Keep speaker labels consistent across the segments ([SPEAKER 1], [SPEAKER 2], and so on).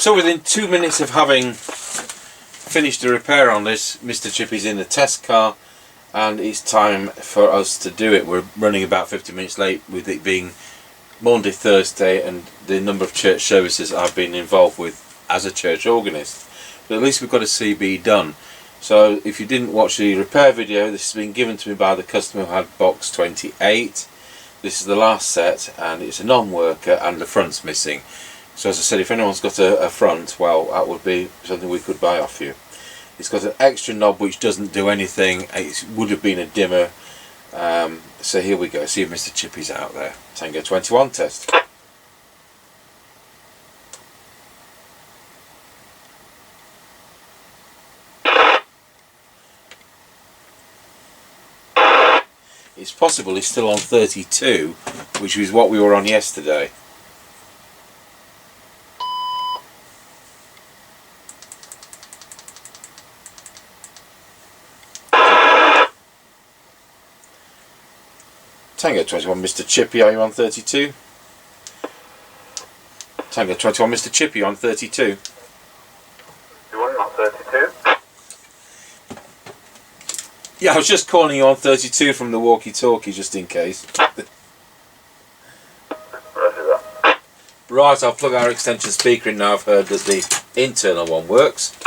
[SPEAKER 1] So within 2 minutes of having finished the repair on this, Mr. Chippie's in the test car and it's time for us to do it. We're running about 50 minutes late with it being Monday, Thursday, and the number of church services I've been involved with as a church organist. But at least we've got a CB done. So if you didn't watch the repair video, this has been given to me by the customer who had box 28. This is the last set and it's a non-worker and the front's missing. So as I said, if anyone's got a front, well, that would be something we could buy off you. It's got an extra knob which doesn't do anything. It would have been a dimmer. So here we go. See if Mr. Chippie's out there. Tango 21 test. It's possible he's still on 32, which is what we were on yesterday. Tango 21, Mr. Chippie, are you on 32? Tango 21, Mr. Chippie, on 32.
[SPEAKER 2] You want not 32?
[SPEAKER 1] Yeah, I was just calling you on 32 from the walkie-talkie, just in case. Right, I'll plug our extension speaker in now. I've heard that the internal one works.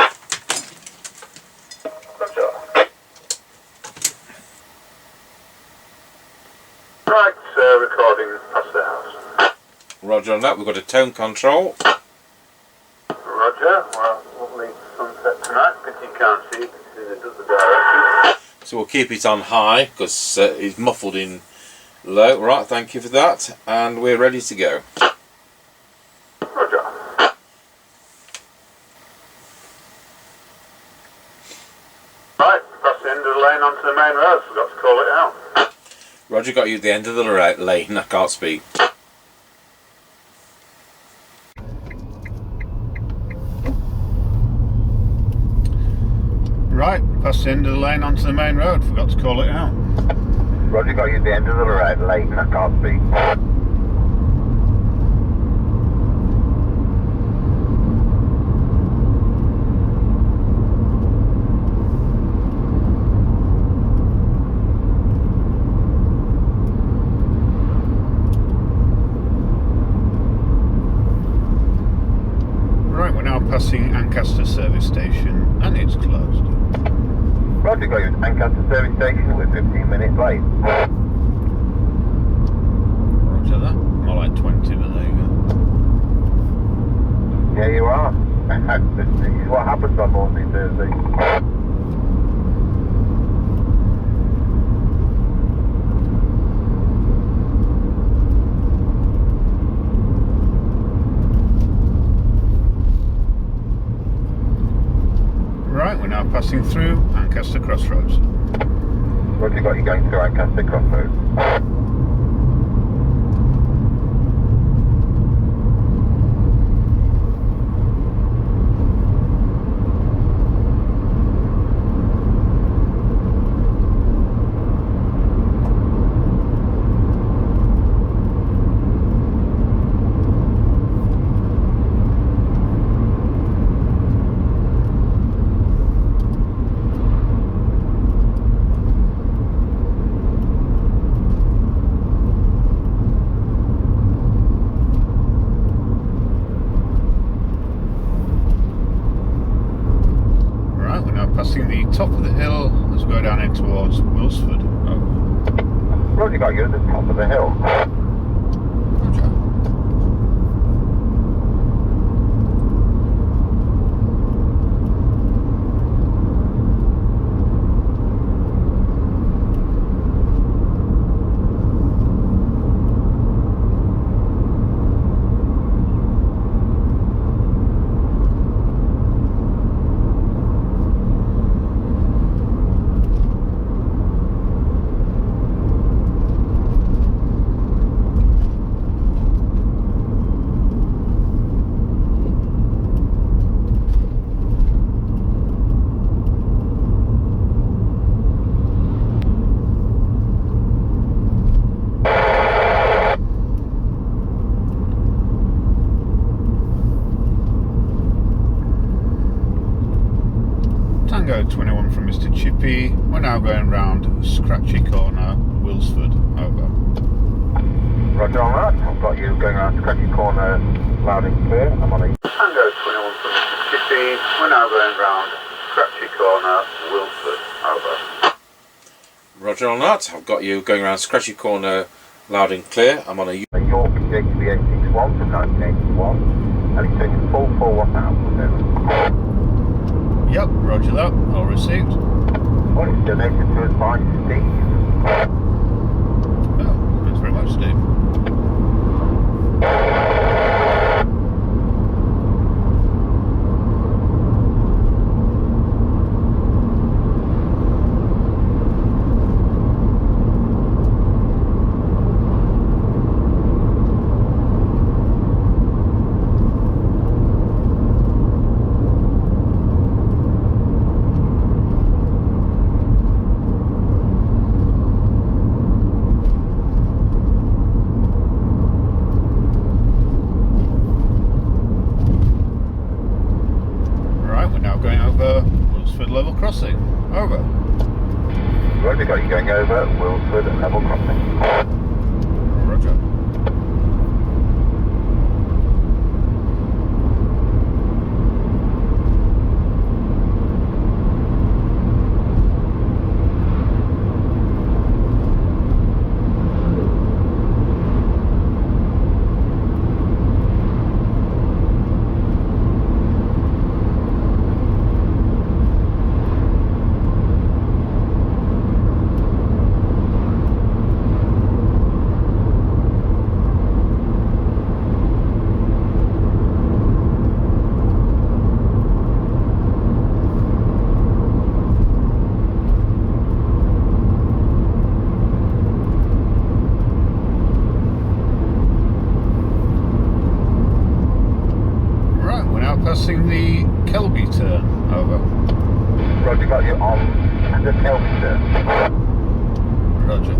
[SPEAKER 2] Right, recording past the house.
[SPEAKER 1] Roger on that. We've got a tone control.
[SPEAKER 2] Roger. Well, lovely sunset tonight, but you can't see it because it does the direction.
[SPEAKER 1] So we'll keep it on high because it's muffled in low. Right, thank you for that. And we're ready to go.
[SPEAKER 2] Roger. Right, past the end of the lane onto the main road, forgot to call it out.
[SPEAKER 1] Roger, got you at the end of the lane. I can't speak.
[SPEAKER 3] Right, past the end of the lane onto the main road, forgot to call it out.
[SPEAKER 2] Roger, got you at the end of the lane, I can't speak.
[SPEAKER 3] Passing Ancaster service station and it's closed.
[SPEAKER 2] Roger, got you at Ancaster service station, we're 15 minutes late.
[SPEAKER 3] Roger that. More like 20, but there you go.
[SPEAKER 2] Yeah, you are. This is what happens on Monday, Thursday.
[SPEAKER 3] Right, we're now passing through Ancaster Crossroads.
[SPEAKER 2] Roger, got you going through Ancaster Crossroads.
[SPEAKER 3] Passing the top of the hill as we go down in towards Wilsford.
[SPEAKER 2] Roger, got you at the top of the hill.
[SPEAKER 3] Roger. Tango 21 from Mr. Chippie. We're now going round Scratchy Corner, Wilsford. Over.
[SPEAKER 2] Roger on that. I've got you going around Scratchy Corner, loud and clear. I'm on a Tango 21 from Mr. Chippie. We're now going round Scratchy Corner, Wilford. Over.
[SPEAKER 1] Roger on that. I've got you going around Scratchy Corner, loud and clear. I'm on a
[SPEAKER 2] York JCB861 from 1981, and he's taking full 4 watt out.
[SPEAKER 3] Yep, roger that. All received.
[SPEAKER 2] Well, it's donated to us by Steve.
[SPEAKER 3] Oh, thanks very much, Steve. Level crossing. Over.
[SPEAKER 2] Roger, got you going over Wilford level crossing.
[SPEAKER 3] Roger. Passing the Kelby turn. Over.
[SPEAKER 2] Roger, got you on the Kelby turn.
[SPEAKER 3] Roger.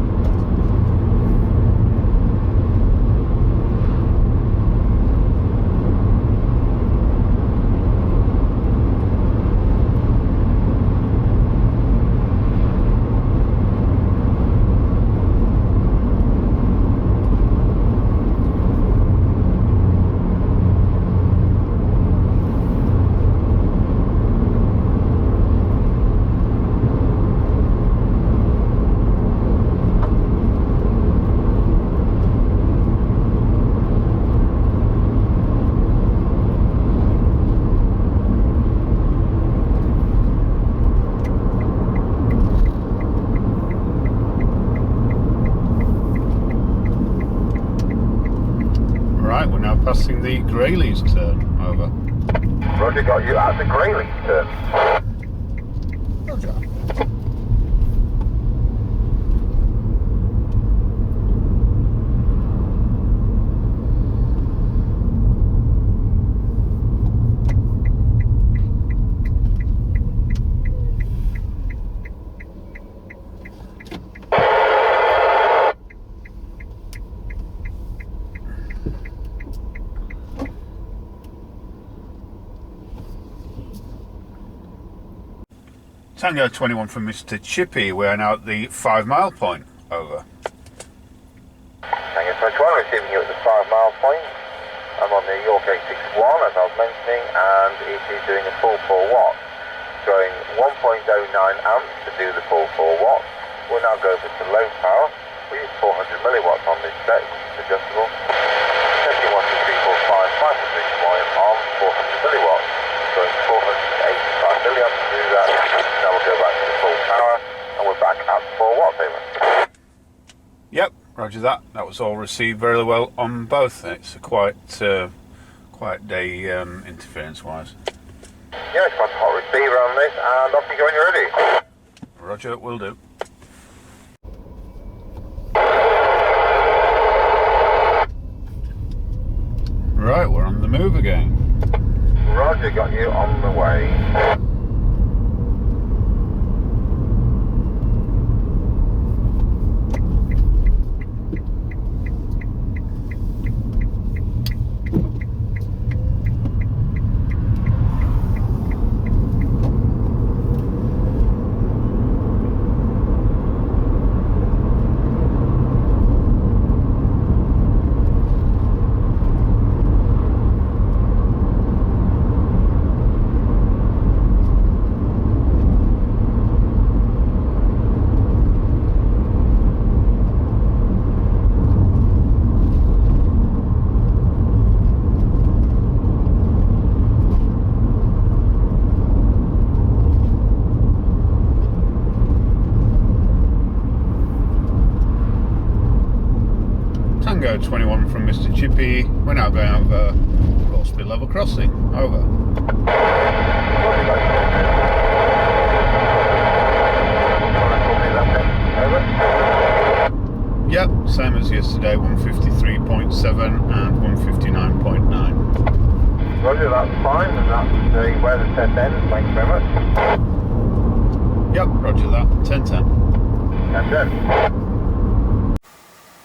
[SPEAKER 3] Passing the Grayleys turn. Over.
[SPEAKER 2] Roger, got you at the Grayleys turn.
[SPEAKER 3] Roger. Tango 21 from Mr. Chippie. We're now at the 5 mile point. Over.
[SPEAKER 2] Tango 21, receiving you at the 5 mile point. I'm on the York 861 as I was mentioning, and it is doing a full 4 watts. Drawing 1.09 amps to do the full 4 watts. We'll now go over to low power. We use 400 milliwatts on this set, it's adjustable. 71 to 345, 500 wire on 400 milliwatts. Going 485 milliamps to do that. Now we'll go back to the full power, and we're back at 4 watts, over.
[SPEAKER 3] Yep, roger that. That was all received very well on both. It's a quiet day interference-wise.
[SPEAKER 2] Yeah, it's got a hot receiver on this, and off you go when you're ready.
[SPEAKER 3] Roger, will do. Right, we're on the move again.
[SPEAKER 2] Roger, got you on the way.
[SPEAKER 3] Tango 21 from Mr. Chippie. We're now going over Rossby Level Crossing. Over. Yep, same as yesterday, 153.7 and 159.9.
[SPEAKER 2] Roger, that's fine, and that's where the test ends. Thanks very much.
[SPEAKER 3] Yep, roger that. 10-10.
[SPEAKER 2] 10-10.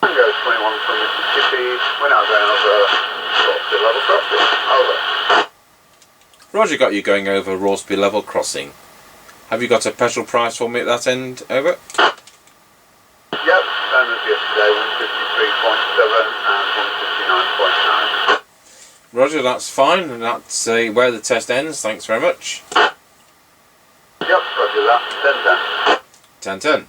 [SPEAKER 2] Tango 21 from Mr. Chippie. We're now going over Rossby Level Crossing. Over.
[SPEAKER 1] Roger, got you going over Rossby Level Crossing. Have you got a petrol price for me at that end? Over.
[SPEAKER 2] Yep, same as yesterday, 153.7 and 159.9.
[SPEAKER 1] Roger, that's fine, and that's where the test ends. Thanks very much.
[SPEAKER 2] Yep, roger that. 10-10.
[SPEAKER 1] 10-10.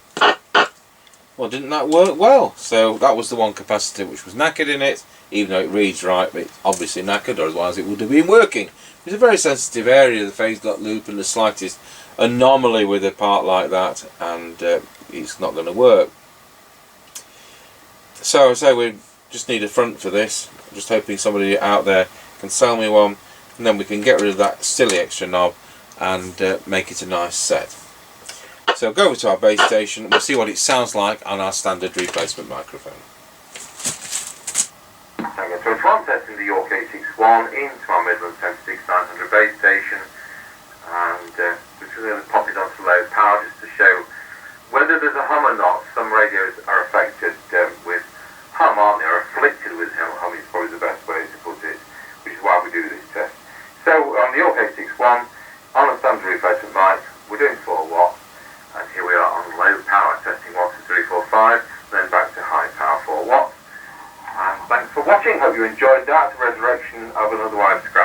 [SPEAKER 1] Well, didn't that work well? So that was the one capacitor which was knackered in it, even though it reads right, but it's obviously knackered, otherwise it would have been working. It's a very sensitive area, the phase lock loop, and the slightest anomaly with a part like that, and it's not going to work. So I say we just need a front for this. I'm just hoping somebody out there can sell me one, and then we can get rid of that silly extra knob and make it a nice set. So go over to our base station, we'll see what it sounds like on our standard replacement microphone.
[SPEAKER 2] Tango 21, testing the York 861 into our Midland 76900 base station, and we're just going to pop it onto low power just to show whether there's a hum or not. Some radios are affected with hum, aren't they, or afflicted with hum is probably the best way to put it, which is why we do this test. So on the York 861, on a standard replacement mic, we're doing 4 watts, and here we are on low power, testing 1, 2, 3, 4, 5, then back to high power 4 watts. And thanks for watching, hope you enjoyed that, resurrection of an otherwise scratched